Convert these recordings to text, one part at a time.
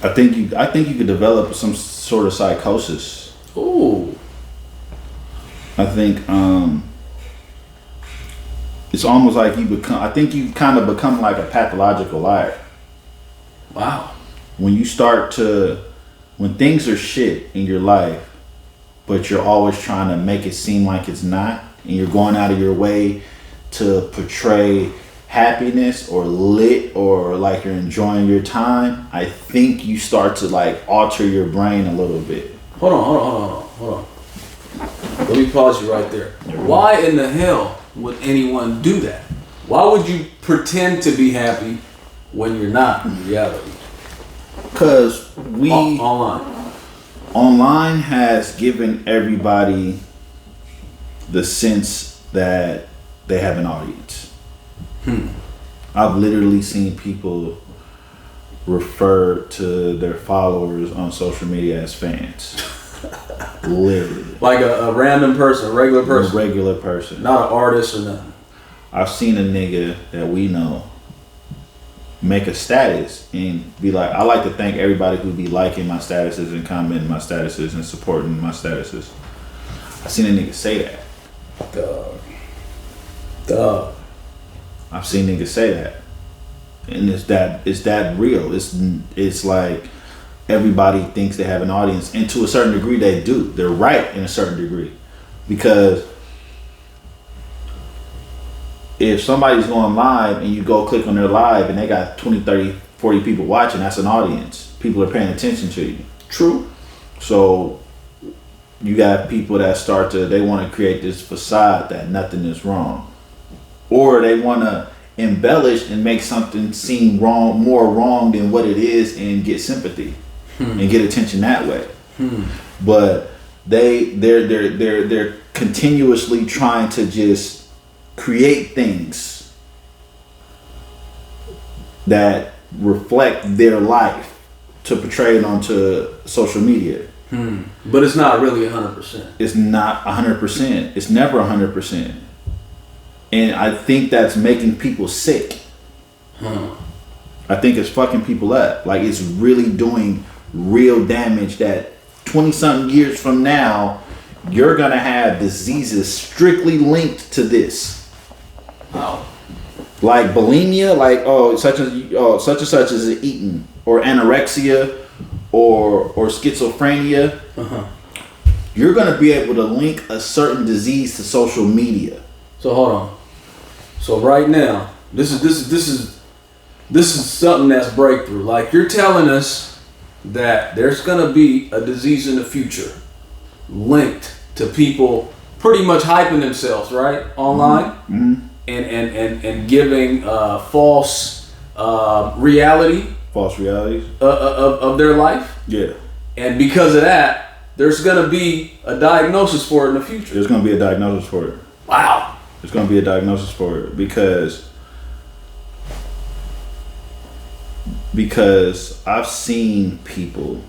I think you could develop some sort of psychosis. Ooh. I think it's almost like you kind of become like a pathological liar. Wow. When things are shit in your life, but you're always trying to make it seem like it's not, and you're going out of your way to portray happiness or lit or like you're enjoying your time, I think you start to like alter your brain a little bit. Hold on. Let me pause you right there. Why in the hell would anyone do that? Why would you pretend to be happy when you're not in reality? Because online has given everybody the sense that they have an audience. I've literally seen people refer to their followers on social media as fans. Literally. Like a random person, a regular person? A regular person. Not an artist or nothing. I've seen a nigga that we know make a status and be like, I like to thank everybody who be liking my statuses and commenting my statuses and supporting my statuses. I've seen a nigga say that. Dog. I've seen niggas say that. And it's that real. It's like everybody thinks they have an audience, and to a certain degree they do. They're right in a certain degree. Because if somebody's going live and you go click on their live and they got 20, 30, 40 people watching, that's an audience. People are paying attention to you. True. So you got people that they want to create this facade that nothing is wrong. Or they want to embellish and make something seem more wrong than what it is, and get sympathy and get attention that way. But they're continuously trying to just create things that reflect their life to portray it onto social media. But it's not really 100%. It's not 100%. It's never 100%. And I think that's making people sick. I think it's fucking people up. Like, it's really doing real damage that 20-something years from now, you're going to have diseases strictly linked to this. Wow. Like bulimia, like, such and such is eating. Or anorexia, or schizophrenia. You're going to be able to link a certain disease to social media. So hold on. So right now, this is something that's breakthrough. Like, you're telling us that there's gonna be a disease in the future linked to people pretty much hyping themselves, right, online, and giving false realities of their life. Yeah. And because of that, there's gonna be a diagnosis for it in the future. There's gonna be a diagnosis for it. Wow. There's going to be a diagnosis for it because I've seen people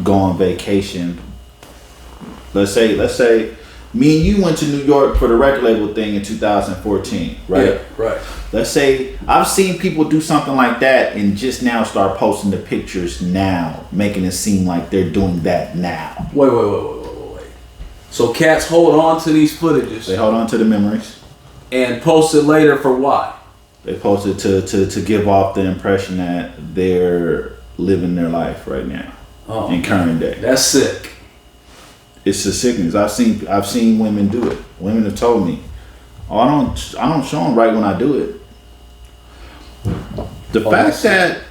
go on vacation. Let's say me and you went to New York for the record label thing in 2014, right? Yeah, right. Let's say I've seen people do something like that and just now start posting the pictures now, making it seem like they're doing that now. Wait. So cats hold on to these footages. They hold on to the memories. And post it later for why? They post it to give off the impression that they're living their life right now. In current day. That's sick. It's a sickness. I've seen women do it. Women have told me, I don't show them right when I do it. The fact that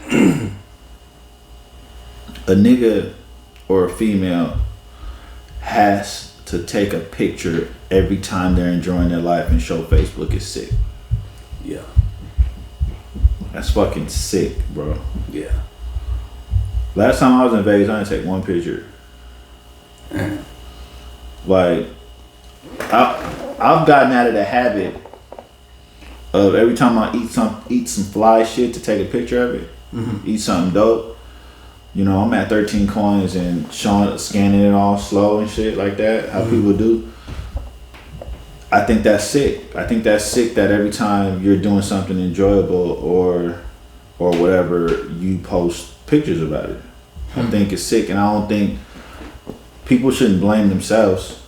a nigga or a female has to take a picture every time they're enjoying their life and show Facebook is sick. Yeah. That's fucking sick, bro. Yeah. Last time I was in Vegas, I didn't take one picture. Like, I've gotten out of the habit of every time I eat some fly shit to take a picture of it. Eat something dope. You know, I'm at 13 coins and scanning it all slow and shit like that, how people do. I think that's sick. I think that's sick that every time you're doing something enjoyable or whatever, you post pictures about it. I think it's sick, and I don't think people shouldn't blame themselves.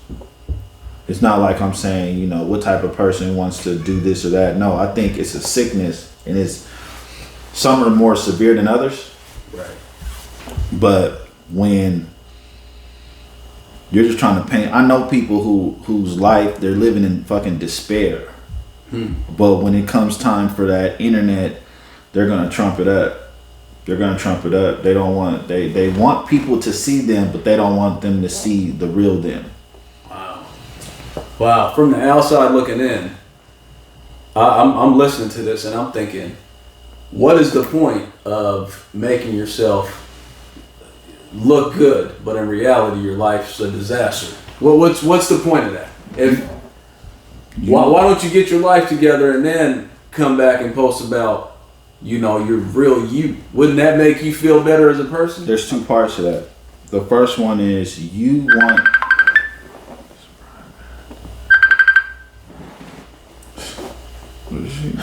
It's not like I'm saying, you know, what type of person wants to do this or that. No, I think it's a sickness, and it's some are more severe than others. Right. But when you're just trying to paint, I know people whose life they're living in fucking despair. But when it comes time for that internet, they're gonna trump it up. They're gonna trump it up. They don't want they want people to see them, but they don't want them to see the real them. Wow. From the outside looking in, I'm listening to this and I'm thinking, what is the point of making yourself look good, but in reality your life's a disaster? What's the point of that? Why don't you get your life together and then come back and post about, you know, your real you? Wouldn't that make you feel better as a person? There's two parts to that. The first one is you want. What is she?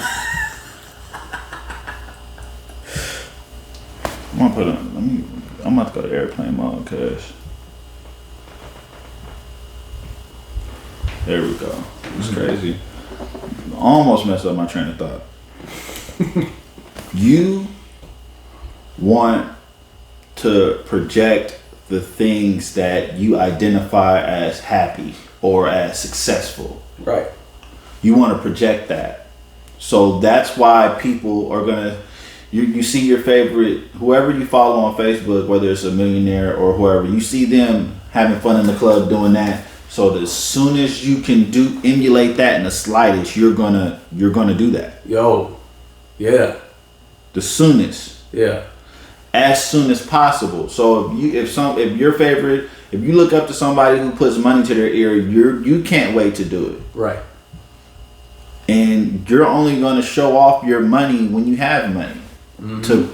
I'm gonna put on. I'm about to go to airplane mode, cause there we go. It's crazy. Almost messed up my train of thought. You want to project the things that you identify as happy or as successful. Right. You want to project that. So that's why people are gonna. You see your favorite, whoever you follow on Facebook, whether it's a millionaire or whoever, you see them having fun in the club doing that. So as soon as you can emulate that in the slightest, you're gonna do that. Yo, yeah. The soonest. Yeah. As soon as possible. So if you look up to somebody who puts money to their ear, you can't wait to do it. Right. And you're only gonna show off your money when you have money. To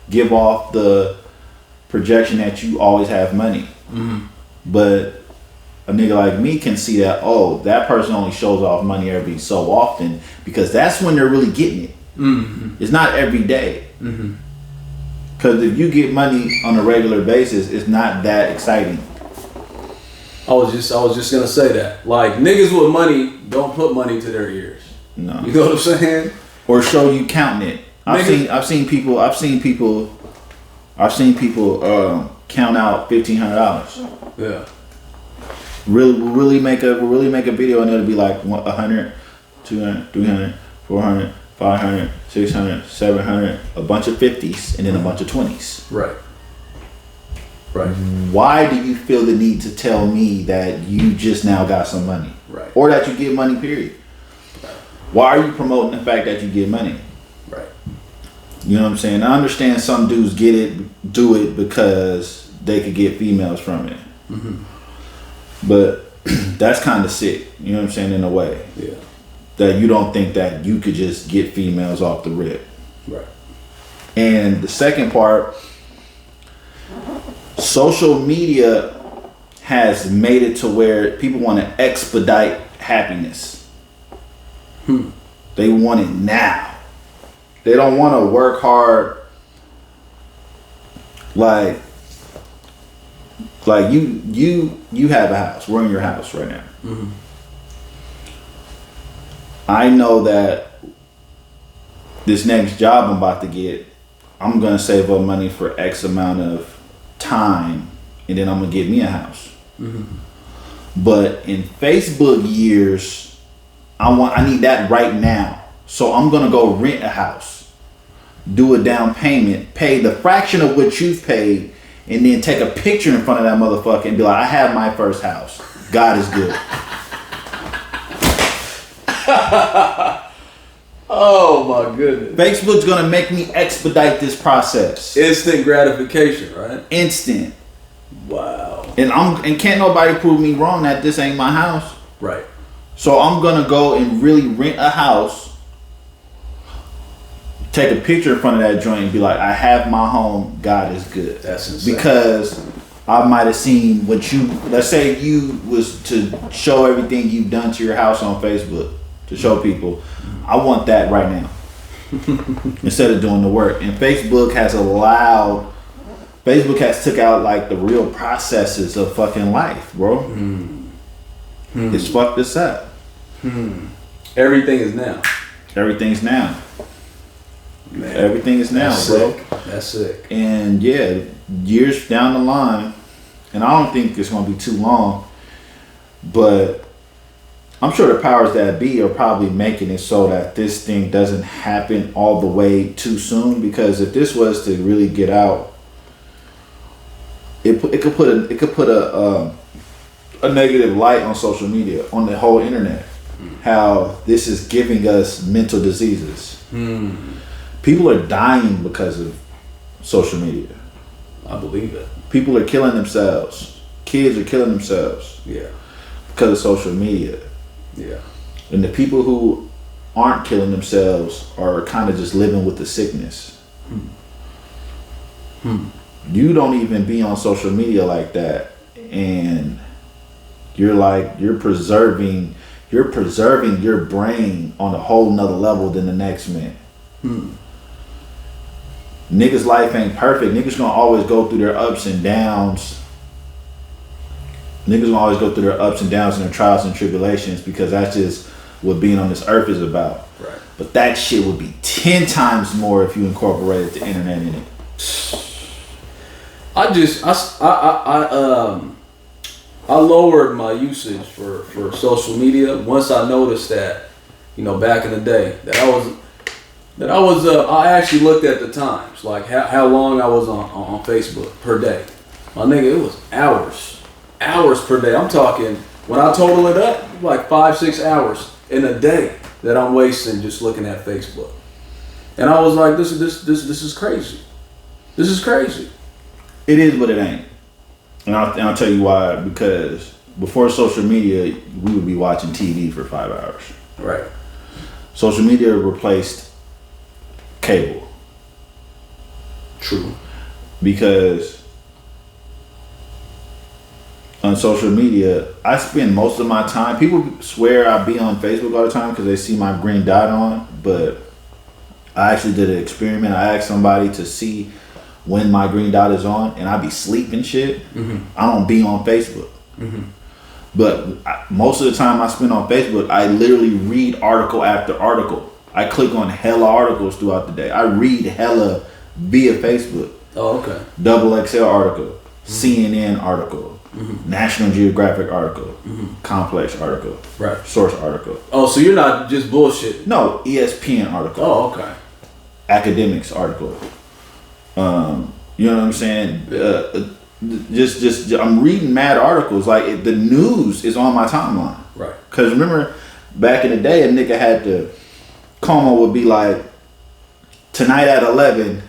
give off the projection that you always have money. But a nigga like me can see that, oh, that person only shows off money every so often, because that's when they're really getting it. It's not every day. Because if you get money on a regular basis, it's not that exciting. I was just gonna say that. Like, niggas with money don't put money to their ears. No. You know what I'm saying? Or show you counting it. I've seen people count out $1,500. Yeah. Really make a video, and it'll be like 100, 200, 300, 400, 500, 600, 700, a bunch of 50s, and then a bunch of 20s. Right. Right. Why do you feel the need to tell me that you just now got some money? Right. Or that you get money, period? Why are you promoting the fact that you get money? Right. You know what I'm saying? I understand some dudes do it because they could get females from it. But that's kind of sick. You know what I'm saying? In a way. Yeah. That you don't think that you could just get females off the rip. Right. And the second part, social media has made it to where people want to expedite happiness. They want it now. They don't want to work hard. Like you have a house. We're in your house right now. I know that this next job I'm about to get, I'm gonna save up money for X amount of time, and then I'm gonna get me a house. But in Facebook years, I need that right now. So I'm gonna go rent a house, do a down payment, pay the fraction of what you've paid, and then take a picture in front of that motherfucker and be like, I have my first house. God is good. Oh my goodness. Facebook's gonna make me expedite this process. Instant gratification, right? Instant. Wow. And can't nobody prove me wrong that this ain't my house. Right. So I'm gonna go and really rent a house, take a picture in front of that joint and be like, I have my home, God is good. That's insane. Because I might have seen what you, let's say you was to show everything you've done to your house on Facebook to show people. I want that right now instead of doing the work. And Facebook has took out like the real processes of fucking life, bro. It's fucked us up. Everything is now. Everything's now. Man, Everything is now, bro. sick. That's sick. And yeah, years down the line, and I don't think it's gonna be too long, but I'm sure the powers that be are probably making it so that this thing doesn't happen all the way too soon. Because if this was to really get out, it could put a negative light on social media, on the whole internet. How this is giving us mental diseases. People are dying because of social media. I believe it. People are killing themselves. Kids are killing themselves Yeah. because of social media. Yeah. And the people who aren't killing themselves are kind of just living with the sickness. You don't even be on social media like that, and you're preserving your brain on a whole nother level than the next man. Niggas' life ain't perfect. Niggas gonna always go through their ups and downs. Niggas gonna always go through their ups and downs and their trials and tribulations, because that's just what being on this earth is about. Right. But that shit would be 10 times more if you incorporated the internet in it. I lowered my usage for social media once I noticed that, back in the day I actually looked at the times, like how long I was on Facebook per day. My nigga, it was hours per day. I'm talking, when I total it up, like 5-6 hours in a day that I'm wasting just looking at Facebook. And I was like, this is crazy. This is crazy. It is, but it ain't. And I'll tell you why. Because before social media, we would be watching TV for 5 hours. Right. Social media replaced cable. True. Because on social media, I spend most of my time. People swear I be on Facebook all the time because they see my green dot on, but I actually did an experiment. I asked somebody to see when my green dot is on, and I be sleeping shit. I don't be on Facebook. But most of the time I spend on Facebook, I literally read article after article. I click on hella articles throughout the day. I read hella via Facebook. Oh, okay. Double XL article, CNN article, National Geographic article, Complex article, Right. Source article. Oh, so you're not just bullshit. No, ESPN article. Oh, okay. Academics article. You know what I'm saying? Just I'm reading mad articles. Like the news is on my timeline. Right. Cause remember, back in the day, a nigga had to. Como would be like, tonight at 11,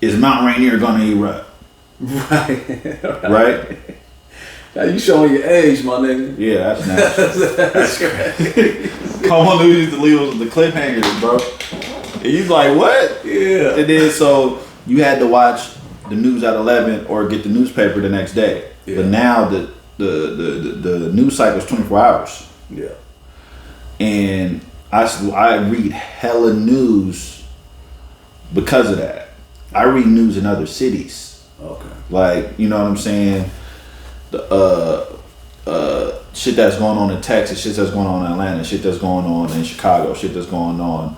is Mount Rainier gonna erupt? Right. Now you showing your age, my nigga. Yeah, that's natural. That's crazy. Como used to leave us with the cliffhangers, bro. And you like, what? Yeah. And then so you had to watch the news at 11 or get the newspaper the next day. Yeah. But now the news cycle is 24 hours. Yeah. And I read hella news because of that. I read news in other cities. Okay. Like, you know what I'm saying? The shit that's going on in Texas, shit that's going on in Atlanta, shit that's going on in Chicago, shit that's going on.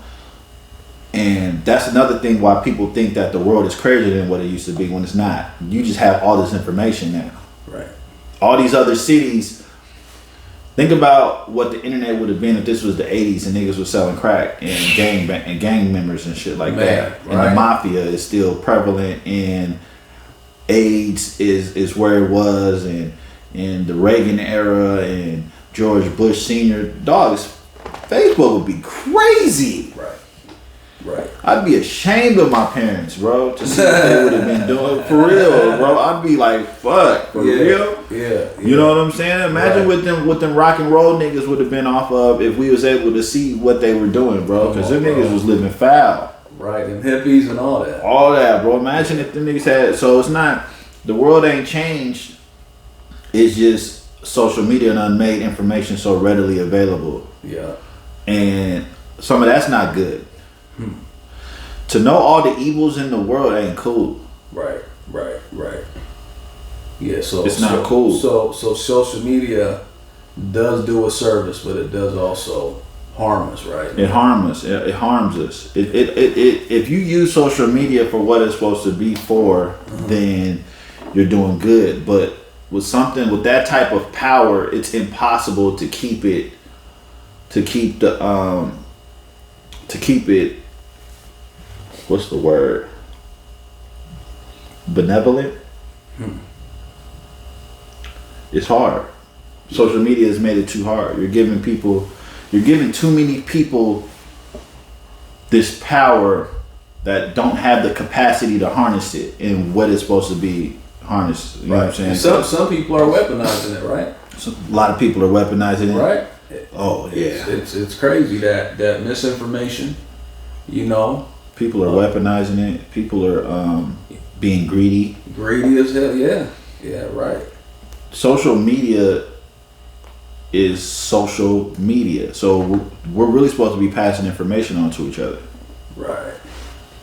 And that's another thing why people think that the world is crazier than what it used to be, when it's not. You just have all this information now. Right. All these other cities. Think about what the internet would have been if this was the 80s and niggas was selling crack and gang members and shit like that. And right. the mafia is still prevalent, and AIDS is where it was, and the Reagan era and George Bush Sr. Dogs, Facebook would be crazy. Right. Right. I'd be ashamed of my parents, bro, to see what they would have been doing. For real, bro. I'd be like, fuck, for real? Yeah. You know what I'm saying? Imagine what them rock and roll niggas would have been off of if we was able to see what they were doing, bro. Because them niggas was living foul. Right, and hippies and all that. All that, bro. Imagine if them niggas had, so it's not, The world ain't changed. It's just social media done made information so readily available. Yeah. And some of that's not good. To know all the evils in the world ain't cool. Right. Yeah, so It's not cool. So social media does do a service, but it does also harm us, right? It harms us. It harms us. If you use social media for what it's supposed to be for, then you're doing good. But with that type of power, it's impossible to keep it. To keep it. What's the word? Benevolent. It's hard. Social media has made it too hard. You're giving too many people this power that don't have the capacity to harness it in what it's supposed to be harnessed. You know what I'm saying? Some people are weaponizing it, right? A lot of people are weaponizing it. Right. Oh yeah. It's crazy that misinformation, you know. People are weaponizing it. People are being greedy. Greedy as hell. Yeah. Yeah. Right. Social media is social media, so we're really supposed to be passing information on to each other. Right.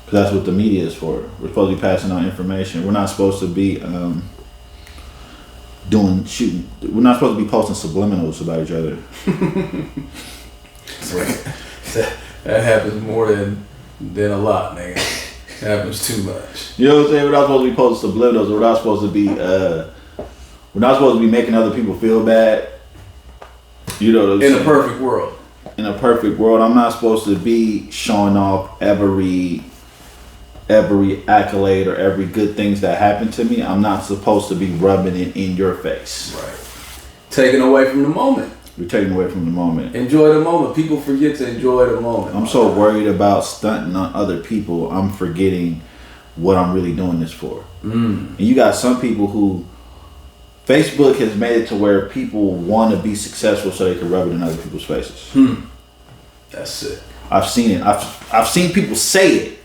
Because that's what the media is for. We're supposed to be passing on information. We're not supposed to be shooting. We're not supposed to be posting subliminals about each other. That happens more than a lot, man. It happens too much. You know what I'm saying? We're not supposed to be posting subliminals. We're not supposed to be. We're not supposed to be making other people feel bad. You know what I'm saying? In a perfect world. In a perfect world, I'm not supposed to be showing off every accolade or every good things that happen to me. I'm not supposed to be rubbing it in your face. Right. Taking away from the moment. You're taking away from the moment. Enjoy the moment. People forget to enjoy the moment. I'm so worried about stunting on other people, I'm forgetting what I'm really doing this for. And you got some people who Facebook has made it to where people want to be successful so they can rub it in other people's faces. That's it. I've seen it. I've seen people say it.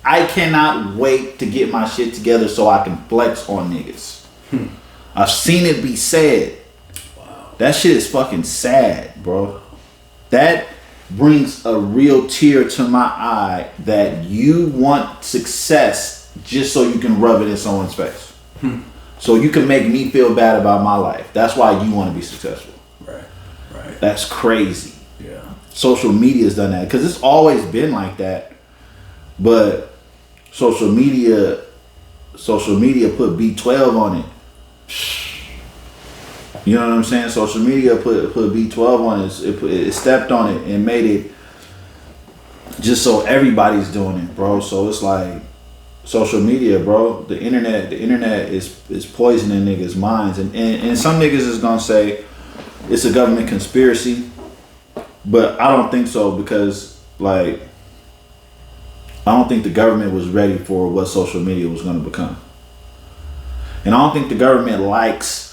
I cannot wait to get my shit together so I can flex on niggas. I've seen it be said. Wow. That shit is fucking sad, bro. That brings a real tear to my eye that you want success just so you can rub it in someone's face. So you can make me feel bad about my life. That's why you want to be successful. Right. That's crazy. Yeah. Social media's done that because it's always been like that. But social media put B12 on it. You know what I'm saying? Social media put B12 on it. It stepped on it and made it just so everybody's doing it, bro. So it's like social media, bro. The internet is poisoning niggas' minds, and some niggas is gonna say it's a government conspiracy, but I don't think so because like I don't think the government was ready for what social media was gonna become, and I don't think the government likes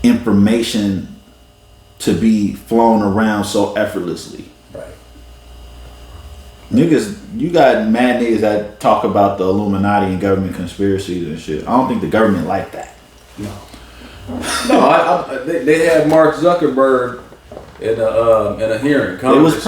information to be flown around so effortlessly. Right. Niggas, you got mad niggas that talk about the Illuminati and government conspiracies and shit. I don't think the government like that. No, they had Mark Zuckerberg in a hearing. Congress was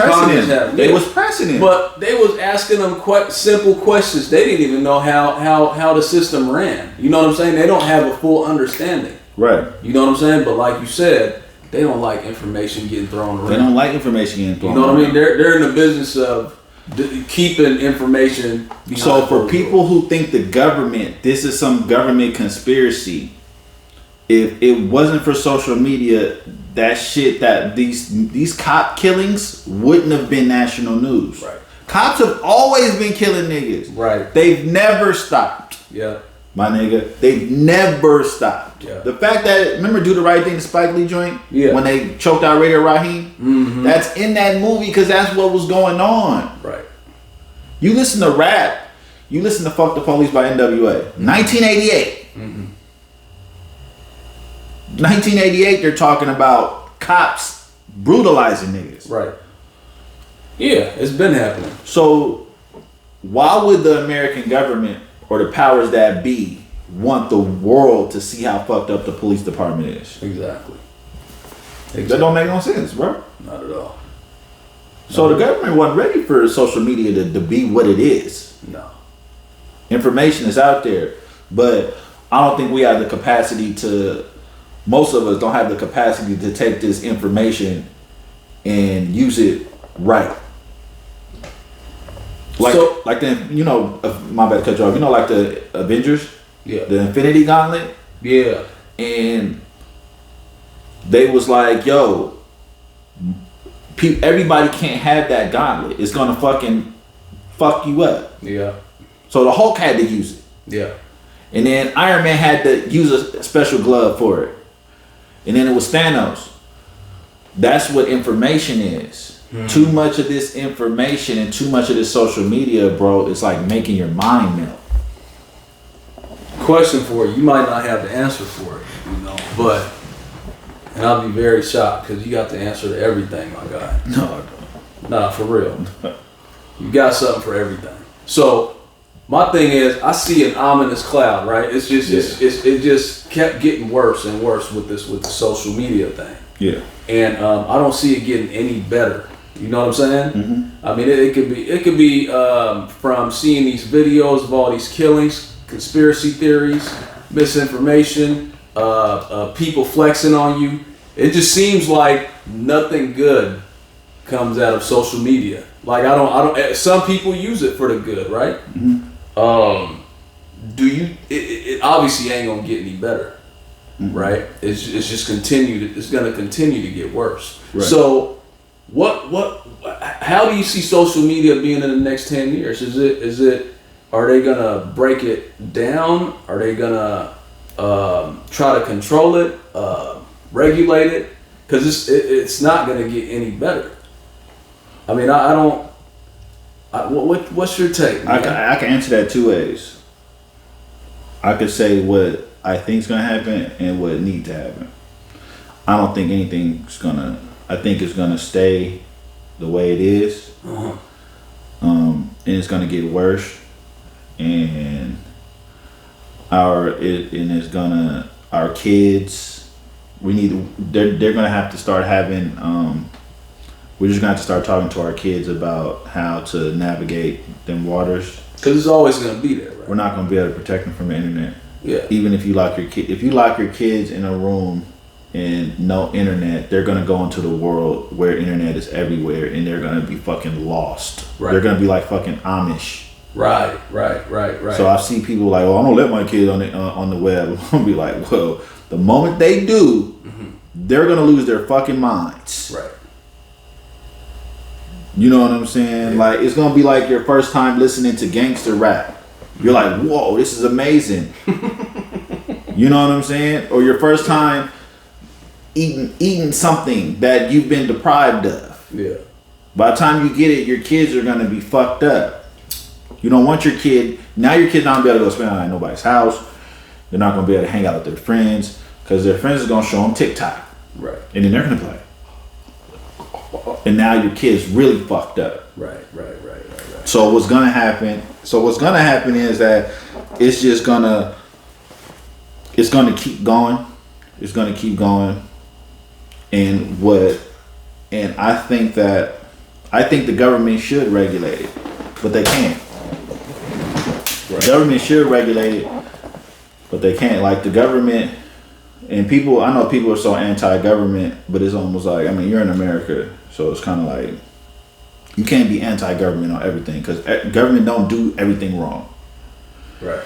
pressing him. But they was asking them quite simple questions. They didn't even know how the system ran. You know what I'm saying? They don't have a full understanding. Right. You know what I'm saying? But like you said, they don't like information getting thrown around. They don't like information getting thrown around. You know what I mean? They're in the business of keeping information behind. So for people who think the government, this is some government conspiracy, if it wasn't for social media, that shit, that these cop killings wouldn't have been national news. Right. Cops have always been killing niggas. Right. They've never stopped. Yeah. My nigga, they've never stopped. Yeah. The fact that, remember Do the Right Thing, the Spike Lee joint? Yeah. When they choked out Raider Raheem? Mm-hmm. That's in that movie because that's what was going on. Right. You listen to rap, you listen to Fuck the Police by NWA. 1988. 1988, they're talking about cops brutalizing niggas. Right. Yeah, it's been happening. So why would the American government or the powers that be want the world to see how fucked up the police department is. Exactly. That don't make no sense, bro. Not at all. So the government wasn't ready for social media to be what it is. No. Information is out there, but I don't think we have the capacity to. Most of us don't have the capacity to take this information and use it right. Like the, you know, my bad to cut you off. You know, like the Avengers, Yeah. the Infinity Gauntlet, Yeah. and they was like, yo, everybody can't have that gauntlet. It's gonna fucking fuck you up. Yeah. So the Hulk had to use it. Yeah. And then Iron Man had to use a special glove for it. And then it was Thanos. That's what information is. Too much of this information and too much of this social media, bro, it's like making your mind melt. Question for you. You might not have the answer for it, you know, but, and I'll be very shocked because you got the answer to everything, my guy. No, Nah, for real. You got something for everything. So, my thing is, I see an ominous cloud, right? It's just, it just kept getting worse and worse with the social media thing. yeah. And I don't see it getting any better. You know what I'm saying? Mm-hmm. I mean, it could be from seeing these videos of all these killings, conspiracy theories, misinformation, people flexing on you. It just seems like nothing good comes out of social media. Like I don't. Some people use it for the good, right? Mm-hmm. Do you? It obviously ain't gonna get any better, right? It's just continued. It's gonna continue to get worse. Right. So. How do you see social media being in the next 10 years? Are they gonna break it down? Are they gonna try to control it, regulate it? Because it's not gonna get any better. I mean, I don't. What's your take, man? I can answer that two ways. I could say what I think is gonna happen and what needs to happen. I don't think anything's gonna. I think it's gonna stay the way it is, and it's gonna get worse, and our kids. They're gonna have to start having. We're just gonna have to start talking to our kids about how to navigate them waters. Because it's always gonna be there, right? We're not gonna be able to protect them from the internet. Yeah. Even if you lock your kids in a room and no internet, they're gonna go into the world where internet is everywhere, and they're gonna be fucking lost. Right. They're gonna be like fucking Amish. Right. So I see people like, "Oh, I don't let my kids on the web." I'll be like, "Well, the moment they do, they're gonna lose their fucking minds." Right. You know what I'm saying? Yeah. Like it's gonna be like your first time listening to gangster rap. You're like, "Whoa, this is amazing." You know what I'm saying? Or your first time eating something that you've been deprived of. Yeah. By the time you get it, your kids are gonna be fucked up. You don't want your kid. Now your kid's not gonna be able to go spend the night at nobody's house. They're not gonna be able to hang out with their friends because their friends are gonna show them TikTok. Right. And then they're gonna be like, and now your kid's really fucked up. Right. So what's gonna happen? Is that it's gonna keep going. It's gonna keep going. And I think the government should regulate it, but they can't. Right. The government should regulate it, but they can't. Like the government and people, I know people are so anti-government, but it's almost like, I mean, you're in America, so it's kind of like you can't be anti-government on everything because government don't do everything wrong. Right.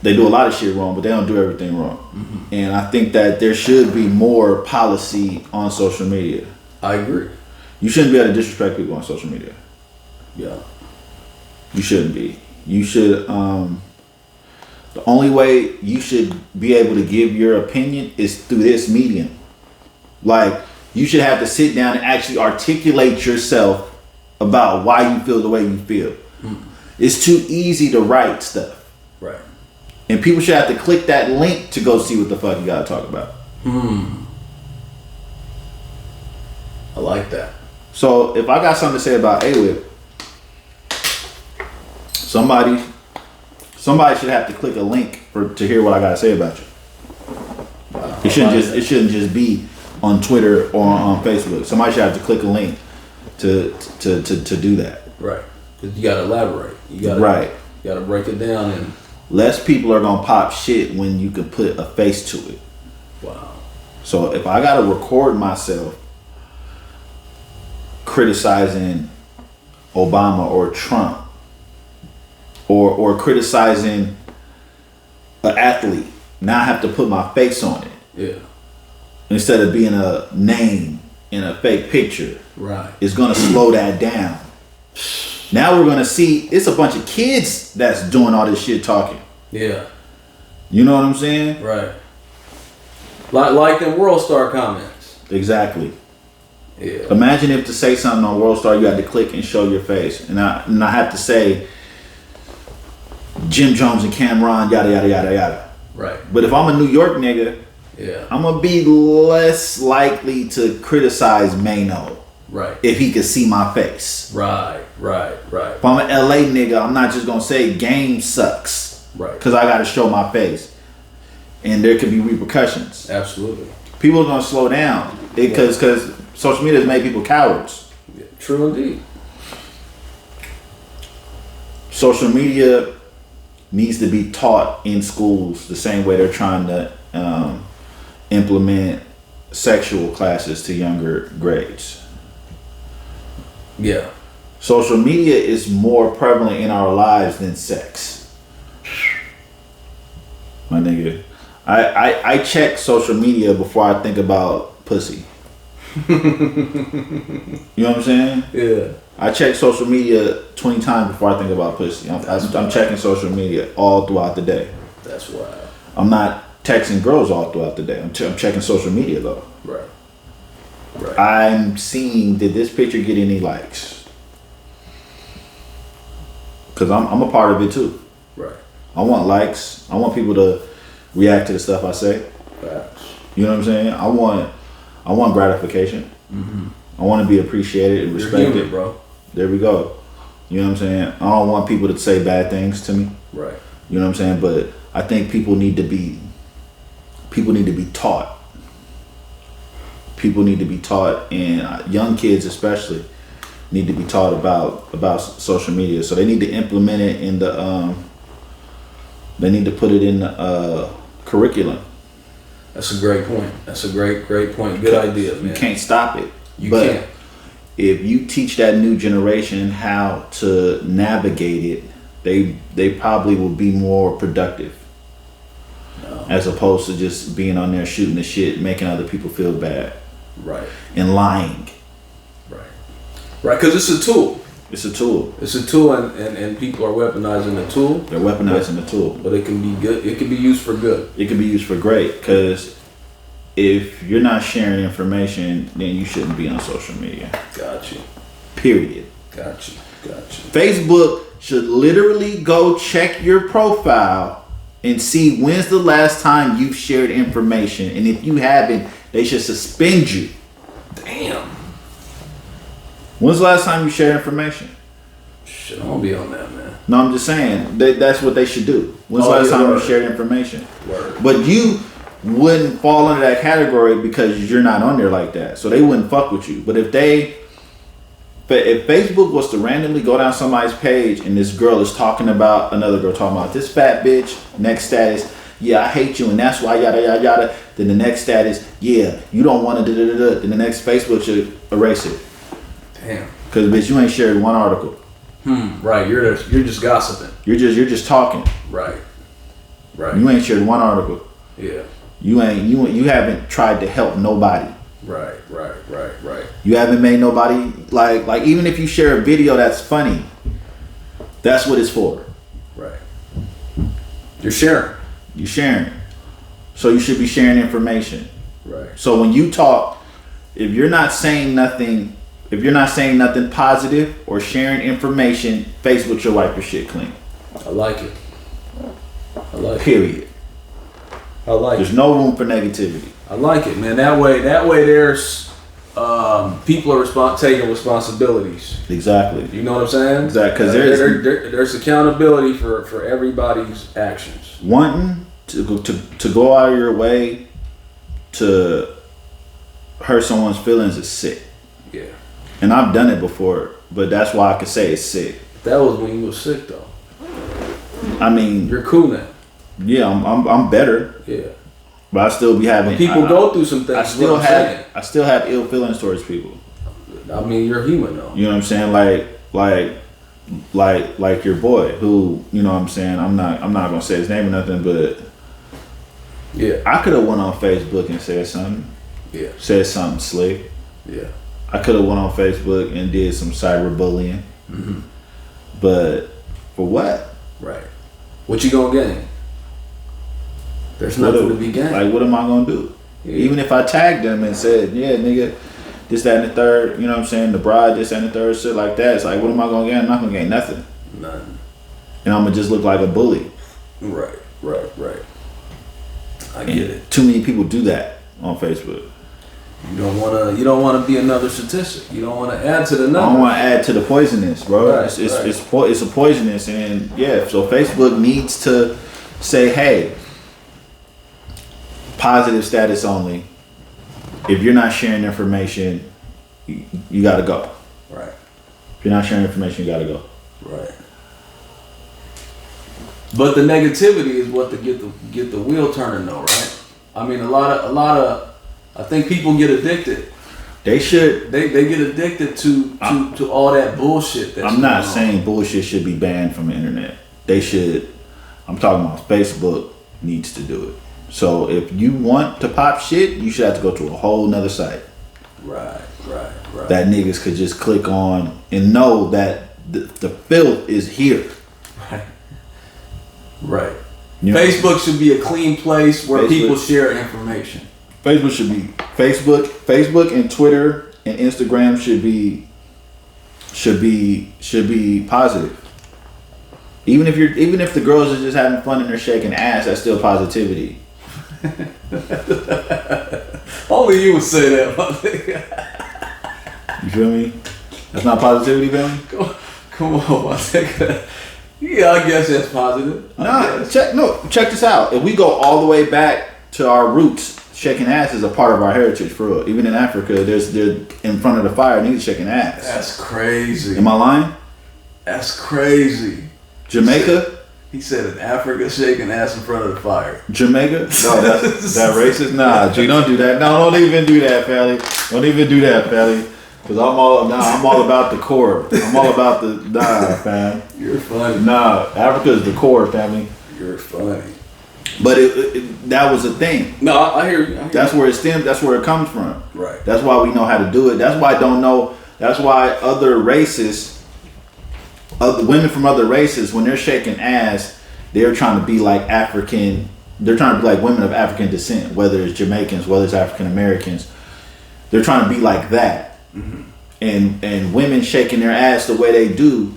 They do a lot of shit wrong, but they don't do everything wrong. Mm-hmm. And I think that there should be more policy on social media. I agree. You shouldn't be able to disrespect people on social media. Yeah. You shouldn't be. You should, the only way you should be able to give your opinion is through this medium. Like, you should have to sit down and actually articulate yourself about why you feel the way you feel. Mm. It's too easy to write stuff. Right. And people should have to click that link to go see what the fuck you gotta talk about. I like that. So if I got something to say about AWIP, somebody Somebody should have to click a link to hear what I gotta say about you. It shouldn't just be on Twitter or on Facebook. Somebody should have to click a link to do that. Right. Because you gotta elaborate. You gotta You gotta break it down and. Less people are gonna pop shit when you can put a face to it. Wow. So if I gotta record myself criticizing Obama or Trump or criticizing an athlete, now I have to put my face on it. Yeah. Instead of being a name in a fake picture. Right. It's gonna slow that down. Now we're gonna see it's a bunch of kids that's doing all this shit talking. Yeah. You know what I'm saying? Right. Like them World Star comments. Exactly. Yeah. Imagine if to say something on World Star, you had to click and show your face, and I have to say Jim Jones and Cameron, yada yada yada yada. Right. But if I'm a New York nigga, yeah, I'm gonna be less likely to criticize Mano. Right. If he could see my face. Right. If I'm an LA nigga, I'm not just gonna say game sucks. Right. Because I gotta show my face. And there could be repercussions. Absolutely. People are gonna slow down. Because social media has made people cowards. Yeah, true indeed. Social media needs to be taught in schools the same way they're trying to implement sexual classes to younger grades. Yeah. Social media is more prevalent in our lives than sex. My nigga. I check social media before I think about pussy. You know what I'm saying? Yeah. I check social media 20 times before I think about pussy. I'm checking social media all throughout the day. That's wild. I'm not texting girls all throughout the day. I'm checking social media though. Right. I'm seeing, did this picture get any likes? Because I'm a part of it too. Right. I want likes. I want people to react to the stuff I say. Facts. You know what I'm saying? I want gratification. Mm-hmm. I want to be appreciated and respected. You're human, bro. There we go. You know what I'm saying? I don't want people to say bad things to me. Right. You know what I'm saying? But I think people need to be taught. People need to be taught, and young kids especially need to be taught about social media. So they need to implement it in the they need to put it in the curriculum. That's a great point. That's a great point. Good idea, man. You can't stop it. You can't. If you teach that new generation how to navigate it, they probably will be more productive. No. As opposed to just being on there shooting the shit, making other people feel bad. Right. And lying. Right, because it's a tool. It's a tool. It's a tool, and people are weaponizing the tool. They're weaponizing the tool. But it can be good. It can be used for good. It can be used for great, because if you're not sharing information, then you shouldn't be on social media. Got you. Period. Got you. Facebook should literally go check your profile and see when's the last time you've shared information. And if you haven't, they should suspend you. Damn. When's the last time you shared information? Shit, I don't be on that, man. No, I'm just saying that's what they should do. When's the last time you shared information? Word. But you wouldn't fall under that category because you're not on there like that. So they wouldn't fuck with you. But if Facebook was to randomly go down somebody's page and this girl is talking about another girl talking about this fat bitch, next status, yeah, I hate you and that's why yada yada yada. Then the next status, yeah, you don't want to da da da. Then the next Facebook should erase it. Damn. Because bitch, you ain't shared one article. Right. You're just gossiping. You're just talking. Right. You ain't shared one article. Yeah. You haven't tried to help nobody. Right. You haven't made nobody like even if you share a video that's funny, that's what it's for. Right. You're sharing. You're sharing. So you should be sharing information. Right. So when you talk, if you're not saying nothing positive or sharing information, Facebook should wipe your shit clean. I like it. Period. I like There's it. no room for negativity. I like it, man. That way there's people are taking responsibilities. Exactly. You know what I'm saying? Exactly. Because there's accountability for everybody's actions. Wanting to go out of your way to hurt someone's feelings is sick. Yeah. And I've done it before, but that's why I could say it's sick. That was when you were sick, though. I mean, you're cool now. Yeah, I'm better. Yeah. But I still be having people go through some things. I still have ill feelings towards people. I mean, you're human though. You know what I'm saying? Like your boy who, you know what I'm saying? I'm not gonna say his name or nothing, but yeah, I could have went on Facebook and said something. Yeah. Said something slick. Yeah. I could have went on Facebook and did some cyberbullying. Mm-hmm. But for what? Right. What you gonna gain? There's nothing to be gained. Like, what am I gonna do? Yeah. Even if I tagged them and said, yeah, nigga, this, that, and the third, you know what I'm saying? The bride, this, and the third, shit like that. It's like, what am I gonna gain? I'm not gonna gain nothing. Nothing. And I'm gonna just look like a bully. Right. I get it. Too many people do that on Facebook. You don't wanna be another statistic. You don't wanna add to the number. I don't wanna add to the poisonous, bro. Right, it's a poisonous, and yeah, so Facebook needs to say, hey, positive status only. If you're not sharing information, you gotta go. Right. If you're not sharing information, you gotta go. Right. But the negativity is what to get the wheel turning, though, right? I mean, a lot of I think people get addicted. They should. They get addicted to all that bullshit. I'm not saying bullshit should be banned from the internet. They should. I'm talking about Facebook needs to do it. So if you want to pop shit, you should have to go to a whole nother site. Right. That niggas could just click on and know that the filth is here. Right. You know, Facebook should be a clean place where people share information. Facebook should be Facebook and Twitter and Instagram should be positive. Even if the girls are just having fun and they're shaking ass, that's still positivity. Only you would say that, my nigga. You feel me? That's not positivity, family? Come on, my nigga. Yeah, I guess that's positive. Check this out. If we go all the way back to our roots, shaking ass is a part of our heritage, for real. Even in Africa, they're in front of the fire, niggas shaking ass. That's crazy. Am I lying? That's crazy. Jamaica? He said in Africa, shaking ass in front of the fire. Jamaica? No, that's that racist? Nah, G, don't do that. No, don't even do that, Felly. Don't even do that, Felly. Cause I'm all about the core. I'm all about fam. You're funny. Nah, Africa's the core, family. You're funny. But that was a thing. No, I hear you. That's where it stems. That's where it comes from. Right. That's why we know how to do it. That's why I don't know. That's why other races, other women from other races, when they're shaking ass, they're trying to be like African. They're trying to be like women of African descent, whether it's Jamaicans, whether it's African Americans. They're trying to be like that. Mm-hmm. And women shaking their ass the way they do.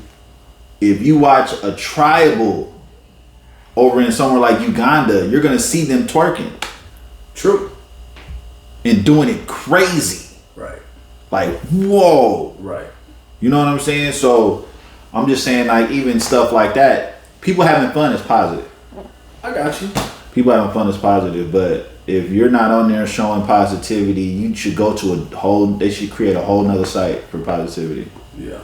If you watch a tribal over in somewhere like Uganda, you're gonna see them twerking. True. And doing it crazy. Right. Like, whoa. Right. You know what I'm saying? So I'm just saying, like, even stuff like that, people having fun is positive. I got you. People having fun is positive, but if you're not on there showing positivity, you should go to they should create a whole nother site for positivity. Yeah.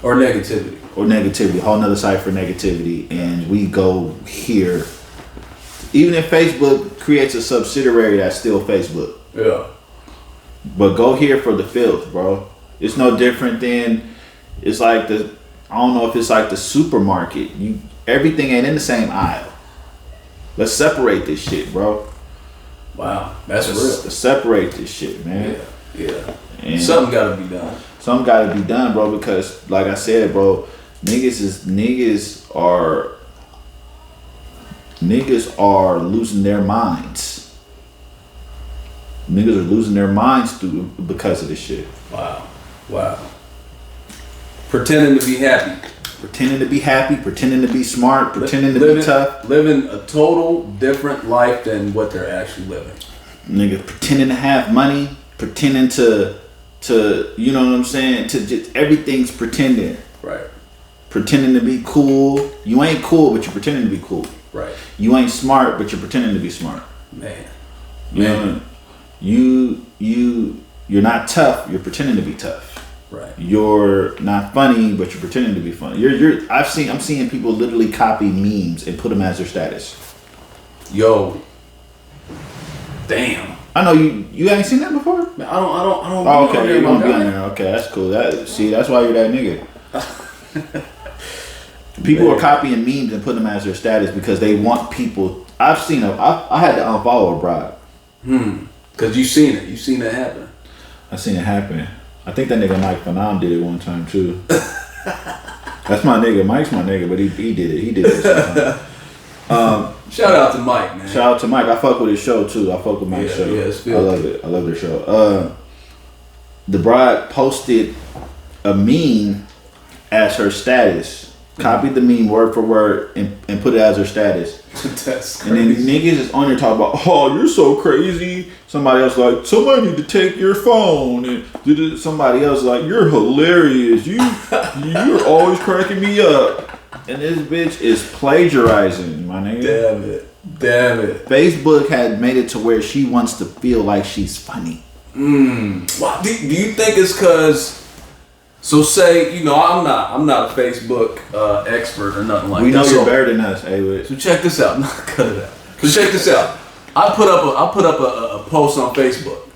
Or negativity. A whole nother site for negativity. And we go here. Even if Facebook creates a subsidiary that's still Facebook. Yeah. But go here for the filth, bro. It's no different than, it's like I don't know if it's like the supermarket. Everything ain't in the same aisle. Let's separate this shit, bro. Wow, that's real. Let's separate this shit, man. Yeah. And something gotta be done. Something gotta be done, bro, because like I said, bro, niggas are losing their minds. Niggas are losing their minds because of this shit. Wow. Pretending to be happy. Pretending to be happy, pretending to be smart, pretending to be tough. Living a total different life than what they're actually living. Nigga, pretending to have money, pretending to to, you know what I'm saying, to just everything's pretending. Right. Pretending to be cool. You ain't cool, but you're pretending to be cool. Right. You ain't smart, but you're pretending to be smart. Man. You know, you're not tough, you're pretending to be tough. Right. You're not funny, but you're pretending to be funny. I'm seeing people literally copy memes and put them as their status. Yo. Damn. I know you ain't seen that before? Man, I don't. Oh, okay, you don't be on there. Okay, that's cool. That's why you're that nigga. People are copying memes and putting them as their status because they want people. I had to unfollow a broad. Cause you seen it. You seen that happen. I seen it happen. I think that nigga Mike Phenom did it one time too. That's my nigga. Mike's my nigga, but he did it. He did it sometime. Shout out to Mike, man. Shout out to Mike. I fuck with his show too. I fuck with Mike's show. Yeah, it's I love it. I love their show. The bride posted a meme as her status. Copied the meme word for word and put it as her status. That's crazy. And then niggas is on there talking about, oh, you're so crazy. Somebody else like, somebody need to take your phone. And somebody else like, you're hilarious. You're always cracking me up. And this bitch is plagiarizing, my nigga. Damn it. Facebook had made it to where she wants to feel like she's funny. Well, do you think it's cause? So say, you know, I'm not a Facebook expert or nothing like that. We know you're better than us, Haywood. So check this out. No, cut it out. So check this out. I put up a post on Facebook.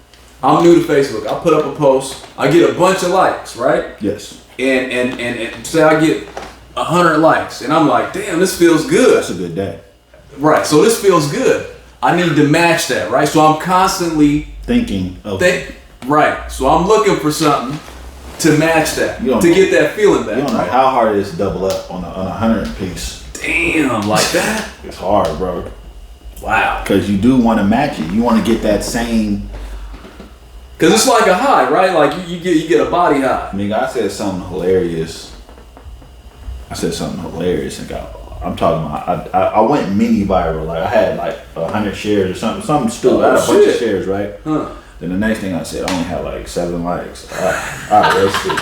I'm new to Facebook. I put up a post. I get a bunch of likes, right? Yes. And say I get 100 likes, and I'm like, damn, this feels good. That's a good day. Right. So this feels good. I need to match that, right? So I'm constantly thinking of right. So I'm looking for something to match that, get that feeling back. You don't know how hard it is to double up on a 100 piece. Damn, like that? It's hard, bro. Wow. Because you do want to match it. You want to get that same. Because it's like a high, right? Like you get a body high. Nigga, I said something hilarious. And I'm talking about. I went mini viral. Like I had like 100 shares or something stupid. I had a bunch of shares, right? Huh. Then the next thing I said, I only had like 7 likes. I erased it.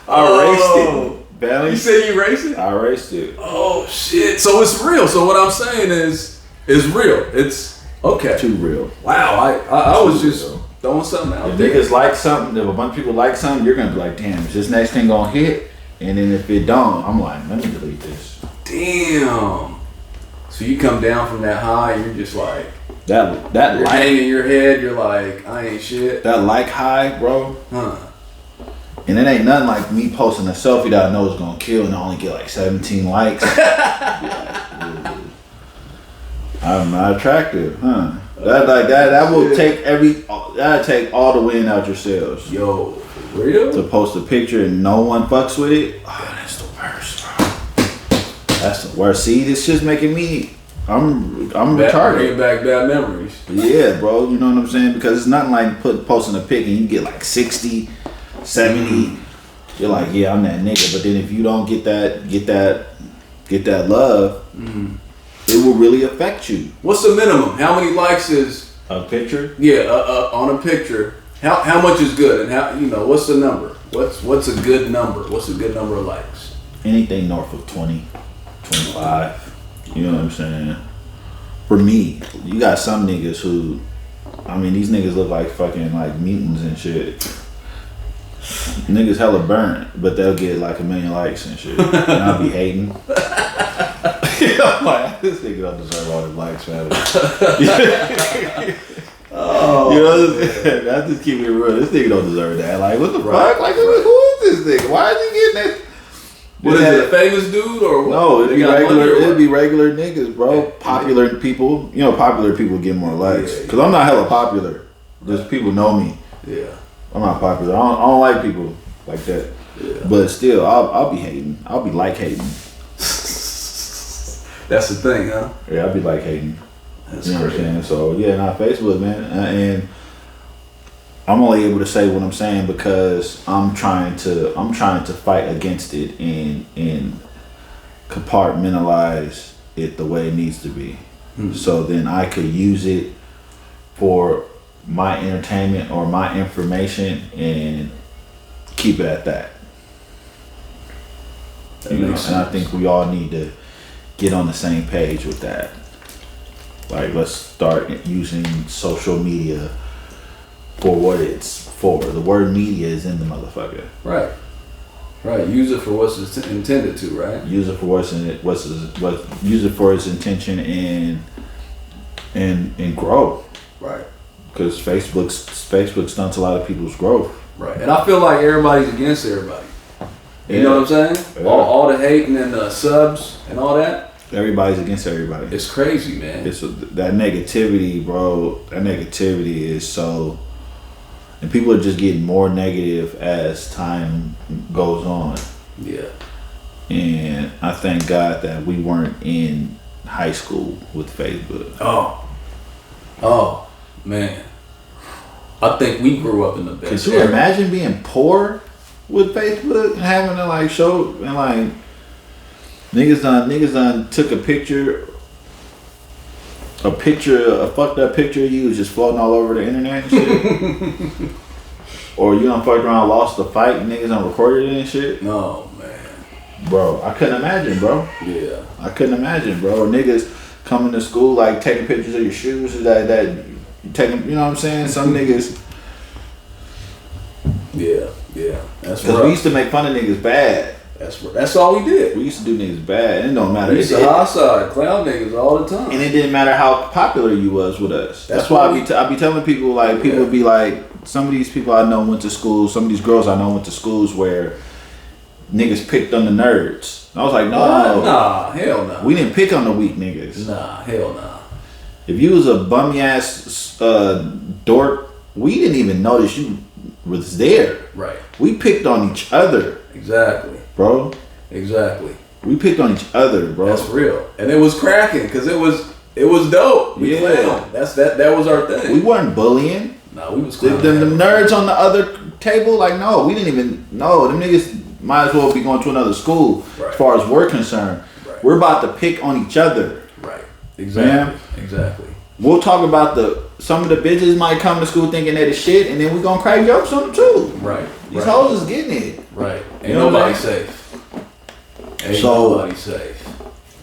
I erased it. Belly. You said you erased it? I erased it. Oh shit! So it's real. So what I'm saying is real. It's okay. Too real. Wow. I was just throwing something out. If niggas like something, if a bunch of people like something, you're gonna be like, damn, is this next thing gonna hit? And then if it don't, I'm like, let me delete this. Damn. So you come down from that high, and you're just like. That you're like hanging in your head, you're like, I ain't shit. That like high, bro. Huh. And it ain't nothing like me posting a selfie that I know is gonna kill and I only get like 17 likes. I'm not attractive, huh? That will take all the wind out your sails. Yo, for real? To post a picture and no one fucks with it. Oh, that's the worst, bro. That's the worst. See, this shit's making me. I'm retarded. Bringing back bad memories. Yeah, bro. You know what I'm saying? Because it's nothing like posting a pic and you get like 60, 70. You're like, yeah, I'm that nigga. But then if you don't get that love, it will really affect you. What's the minimum? How many likes is a picture? Yeah, on a picture. How much is good? And how what's the number? What's a good number? What's a good number of likes? Anything north of 20, 25. You know what I'm saying? For me, you got some niggas who, I mean, these niggas look like fucking like mutants and shit. Niggas hella burnt, but they'll get like 1 million likes and shit. And I'll be hating. I'm like, this nigga don't deserve all the likes, man. Oh, you know what I'm saying? That's just keep it real. This nigga don't deserve that. Like, what the fuck? Like, who is this nigga? Why is he getting that? What is it, a famous dude or what? No, it'd be regular niggas, bro. Popular people. You know, popular people get more likes. Because I'm not hella popular. Just people know me. Yeah. I'm not popular. I don't like people like that. Yeah. But still, I'll be hating. I'll be like hating. That's the thing, huh? Yeah, I'll be like hating. That's you know crazy. What I'm saying? So, yeah, not Facebook, man. And I'm only able to say what I'm saying because I'm trying to fight against it and compartmentalize it the way it needs to be. So then I could use it for my entertainment or my information and keep it at that. You know, and I think we all need to get on the same page with that. Like, let's start using social media for what it's for. The word media is in the motherfucker. Right. Right. Use it for what's it's intended to. Right. Use it for use it for its intention and grow. Right. Because Facebook stunts a lot of people's growth. Right. And I feel like everybody's against everybody. You know what I'm saying? Yeah. All the hating and the subs and all that. Everybody's against everybody. It's crazy, man. That negativity, bro. That negativity is so, and people are just getting more negative as time goes on. Yeah. And I thank God that we weren't in high school with Facebook. Oh, man. I think we grew up in the best. Could you imagine being poor with Facebook and having to like show and like niggas done took a fucked up picture of you just floating all over the internet and shit. Or you done fucked around, lost the fight, and niggas done recorded it and shit. No, man. Bro, I couldn't imagine, bro. Yeah. I couldn't imagine, bro. Or niggas coming to school like taking pictures of your shoes that you taking, you know what I'm saying? Some niggas. Yeah. That's Because we used to make fun of niggas bad. That's all we did. We used to do niggas bad. It don't matter. We used to high side, clown niggas all the time. And it didn't matter how popular you was with us. That's why I be telling people, like, people be like, some of these people I know went to school, some of these girls I know went to schools where niggas picked on the nerds. And I was like, no. Nah, hell no. We didn't pick on the weak niggas. Nah, hell no. If you was a bummy ass dork, we didn't even notice you was there. Right. We picked on each other. Exactly. Bro. Exactly. We picked on each other, bro. That's real. And it was cracking because it was dope. We clowned. That was our thing. We weren't bullying. No, we was clowning. Them nerds on the other table, like, no, we didn't even know. Them niggas might as well be going to another school as far as we're concerned. Right. We're about to pick on each other. Right. Exactly. Man. Exactly. We'll talk about some of the bitches might come to school thinking they the shit, and then we gonna crack jokes on them too. Right. These hoes is getting it. Right. Ain't nobody safe. Ain't nobody safe.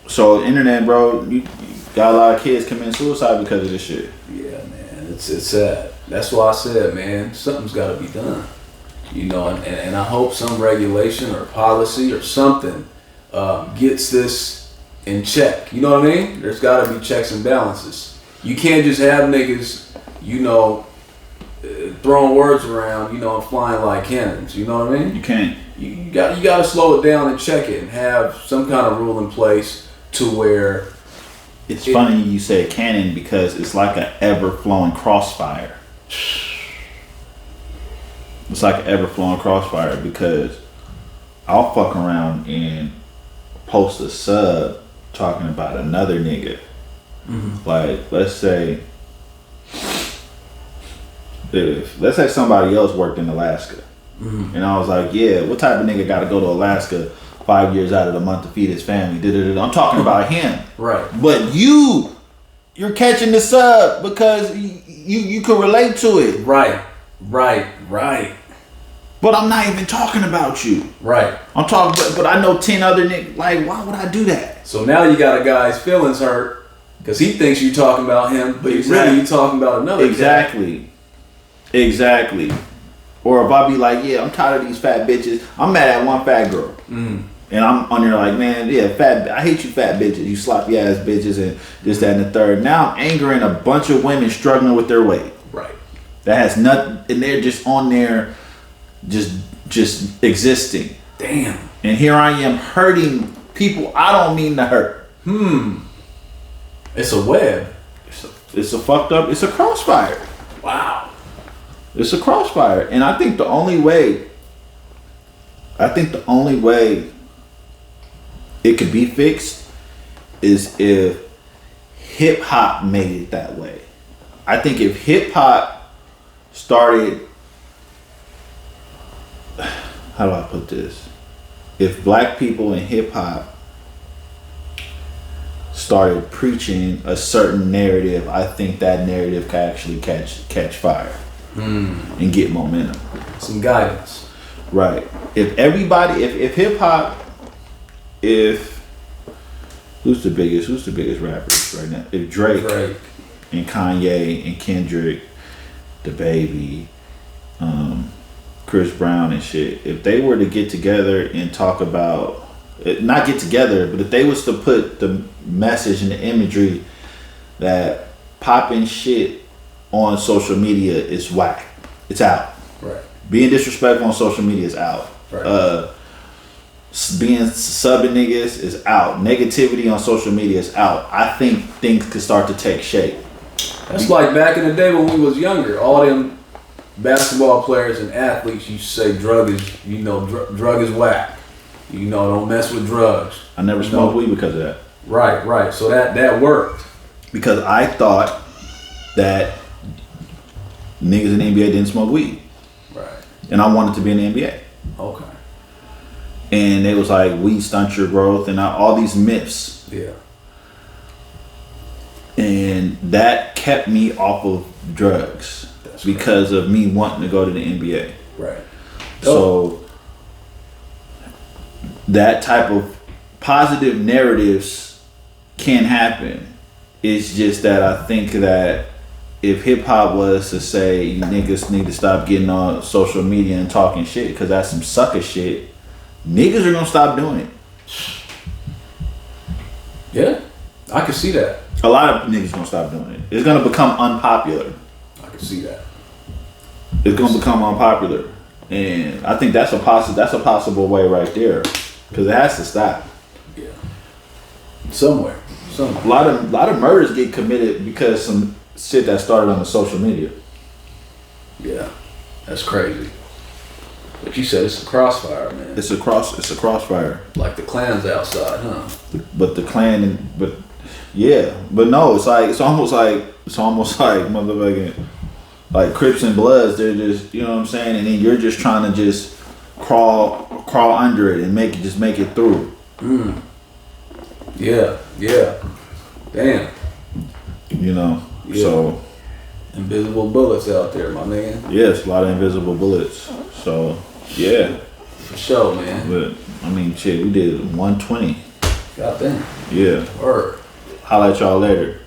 So internet, bro, you got a lot of kids committing suicide because of this shit. Yeah, man. It's sad. That's why I said, man, something's got to be done. You know, and I hope some regulation or policy or something gets this in check. You know what I mean? There's got to be checks and balances. You can't just have niggas, you know, throwing words around, you know, and flying like cannons. You know what I mean? You can't. You got to slow it down and check it and have some kind of rule in place to where. It's funny you say cannon because it's like an ever-flowing crossfire. It's like an ever-flowing crossfire because I'll fuck around and post a sub talking about another nigga. Mm-hmm. Like, let's say somebody else worked in Alaska. Mm-hmm. And I was like, yeah, what type of nigga got to go to Alaska 5 years out of the month to feed his family? I'm talking about him. Right. But you're catching the sub because you can relate to it. Right. But I'm not even talking about you. Right. I'm talking, but I know 10 other niggas. Like, why would I do that? So now you got a guy's feelings hurt because he thinks you're talking about him, but really you're talking about another guy. Exactly. Or if I be like, yeah, I'm tired of these fat bitches. I'm mad at one fat girl. Mm. And I'm on there like, man, yeah, I hate you fat bitches. You sloppy ass bitches and this, that, and the third. Now I'm angering a bunch of women struggling with their weight. Right. That has nothing, and they're just on there just existing. Damn. And here I am hurting people I don't mean to hurt. It's a web. It's a fucked up, it's a crossfire. Wow. It's a crossfire. And I think the only way it could be fixed is if hip hop made it that way. I think if hip hop started, how do I put this? If black people in hip hop started preaching a certain narrative, I think that narrative can actually catch fire and get momentum. Some guidance. Right. If everybody, if hip hop, who's the biggest rappers right now? If Drake and Kanye and Kendrick, the Baby, Chris Brown and shit, if they were to get together and talk about, not get together, but if they was to put the message and the imagery that popping shit on social media is whack, it's out. Right. Being disrespectful on social media is out. Right. Being subbing niggas is out. Negativity on social media is out. I think things could start to take shape. That's like back in the day when we was younger. All them basketball players and athletes used to say drug is whack. Don't mess with drugs. I never smoked weed because of that. Right. So that worked. Because I thought that niggas in the NBA didn't smoke weed. Right. And I wanted to be in the NBA. Okay. And it was like weed stunts your growth and all these myths. Yeah. And that kept me off of drugs. That's because of me wanting to go to the NBA. Right. So that type of positive narratives can happen. It's just that I think that if hip hop was to say niggas need to stop getting on social media and talking shit because that's some sucker shit, niggas are gonna stop doing it. Yeah, I can see that. A lot of niggas gonna stop doing it. It's gonna become unpopular. I can see that. It's gonna become unpopular, and I think that's a possible way right there, because it has to stop. Yeah. Somewhere. A lot of murders get committed because some shit that started on the social media. Yeah, that's crazy. But you said it's a crossfire, man. It's a crossfire. Like the Klan's outside, huh? But the Klan, but no, it's almost like motherfucking like Crips and Bloods. They're just, you know what I'm saying, and then you're just trying to just crawl under it and make it through. Yeah. Damn. So invisible bullets out there, my man. yes, a lot of invisible bullets. So yeah, for sure, man. but I mean, shit, we did 120. Goddamn. Yeah. Word. Holla at y'all later.